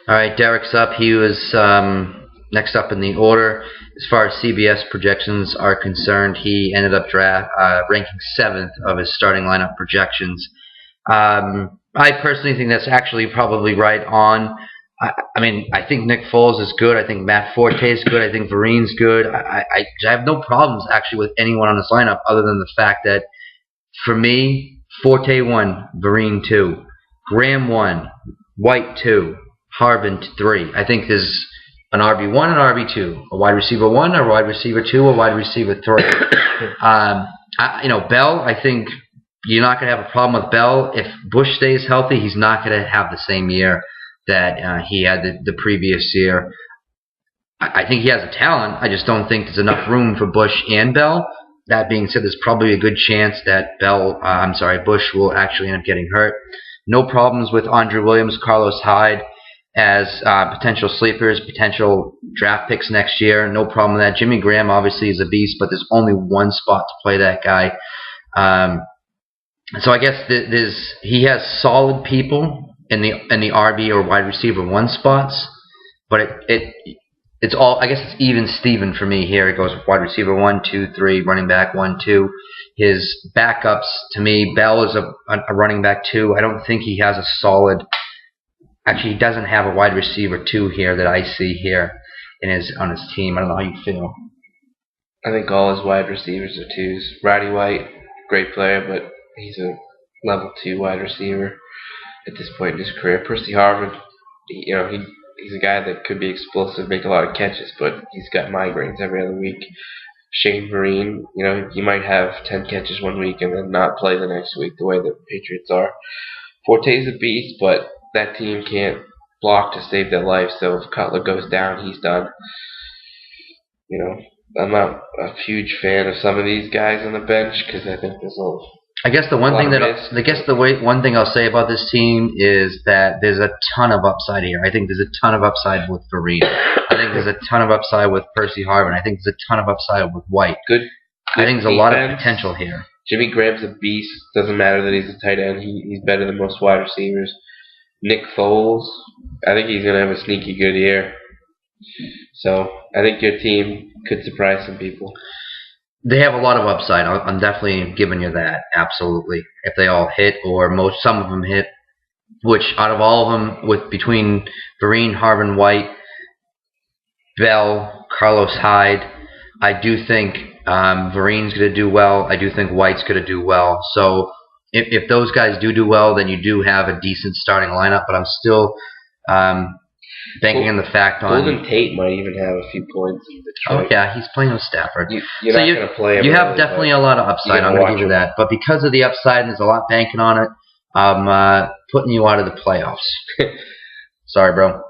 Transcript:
All right, Derek's up. He was next up in the order. As far as CBS projections are concerned, he ended up ranking 7th of his starting lineup projections. I personally think that's actually probably right on. I think Nick Foles is good. I think Matt Forte is good. I think Vereen's good. I have no problems actually with anyone on this lineup other than the fact that for me, Forte 1, Vereen 2, Graham 1, White 2, Harvin 3. I think there's an RB1 and RB2, a wide receiver 1, a wide receiver 2, a wide receiver 3. Bell, I think you're not going to have a problem with Bell. If Bush stays healthy, he's not going to have the same year that he had the previous year. I think he has a talent. I just don't think there's enough room for Bush and Bell. That being said, there's probably a good chance that Bush will actually end up getting hurt. No problems with Andre Williams, Carlos Hyde as potential sleepers, potential draft picks next year. No problem with that. Jimmy Graham obviously is a beast, but there's only one spot to play that guy. So I guess he has solid people in the RB or wide receiver 1 spots, but it's all, I guess it's even Steven for me here. It goes wide receiver 1, 2, 3, running back 1, 2. His backups, to me, Bell is a running back 2. I don't think he has a solid. Actually, he doesn't have a wide receiver 2 here that I see here on his team. I don't know how you feel. I think all his wide receivers are 2s. Roddy White, great player, but he's a level 2 wide receiver at this point in his career. Percy Harvin, he's a guy that could be explosive, make a lot of catches, but he's got migraines every other week. Shane Vereen, he might have 10 catches one week and then not play the next week the way the Patriots are. Forte's a beast, but that team can't block to save their life, so if Cutler goes down, he's done. I'm not a huge fan of some of these guys on the bench because I think there's one thing I'll say about this team is that there's a ton of upside here. I think there's a ton of upside with Vereen. I think there's a ton of upside with Percy Harvin. I think there's a ton of upside with White. Good I think there's a lot of potential here. Jimmy Graham's a beast. Doesn't matter that he's a tight end. He's better than most wide receivers. Nick Foles, I think he's going to have a sneaky good year. So I think your team could surprise some people. They have a lot of upside. I'm definitely giving you that. Absolutely. If they all hit, or some of them hit, which out of all of them, between Vereen, Harvin, White, Bell, Carlos Hyde, I do think Vereen's going to do well. I do think White's going to do well. So if those guys do well, then you do have a decent starting lineup. But I'm still banking on the fact Golden Tate might even have a few points in Detroit. Oh yeah, he's playing with Stafford. You're not going to play him. You have definitely a lot of upside. I'm going to give you that. But because of the upside, and there's a lot banking on it, I'm putting you out of the playoffs. Sorry, bro.